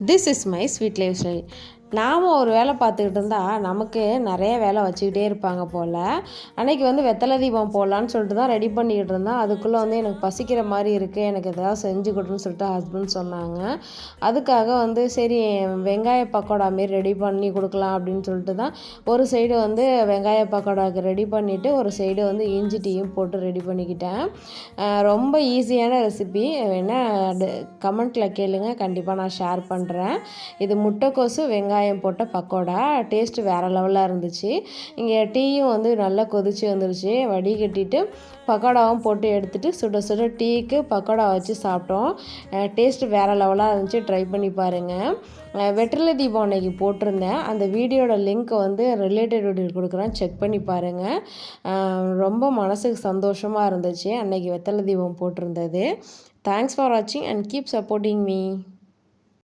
This is my sweet life style. நாம் ஒரு வேலை பார்த்துக்கிட்டு இருந்தால் நமக்கு நிறைய வேலை வச்சுக்கிட்டே இருப்பாங்க போல். அன்றைக்கி வெத்தலை தீபம் போடலான்னு சொல்லிட்டு தான் ரெடி பண்ணிக்கிட்டு இருந்தேன். அதுக்குள்ளே எனக்கு பசிக்கிற மாதிரி இருக்குது, எனக்கு எதாவது செஞ்சு கொடுன்னு சொல்லிட்டு ஹஸ்பண்ட் சொன்னாங்க. அதுக்காக சரி வெங்காய பக்கோடா மாரி ரெடி பண்ணி கொடுக்கலாம் அப்படின்னு சொல்லிட்டு தான் ஒரு சைடு வெங்காய பக்கோடாவுக்கு ரெடி பண்ணிவிட்டு ஒரு சைடு இஞ்சி டீயும் போட்டு ரெடி பண்ணிக்கிட்டேன். ரொம்ப ஈஸியான ரெசிபி, வேணால் கமெண்ட்டில் கேளுங்க, கண்டிப்பாக நான் ஷேர் பண்ணுறேன். இது முட்டைக்கோசு வெங்காயம் போட்ட பக்கோடா, டேஸ்ட்டு வேறு லெவலாக இருந்துச்சு. இங்கே டீயும் நல்லா கொதிச்சு வந்துருச்சு. வடிகட்டிட்டு பக்கோடாவும் போட்டு எடுத்துகிட்டு சுட சுட டீக்கு பக்கோடா வச்சு சாப்பிட்டோம். டேஸ்ட்டு வேறு லெவலாக இருந்துச்சு, ட்ரை பண்ணி பாருங்கள். வெற்றிலை தீபம் அன்னைக்கு போட்டிருந்தேன், அந்த வீடியோட லிங்க் ரிலேட்டட் வீடியோ கொடுக்குறேன், செக் பண்ணி பாருங்கள். ரொம்ப மனசுக்கு சந்தோஷமாக இருந்துச்சு அன்னைக்கு வெற்றிலை தீபம் போட்டிருந்தது. தேங்க்ஸ் ஃபார் வாட்சிங் அண்ட் கீப் சப்போர்ட்டிங் மீ.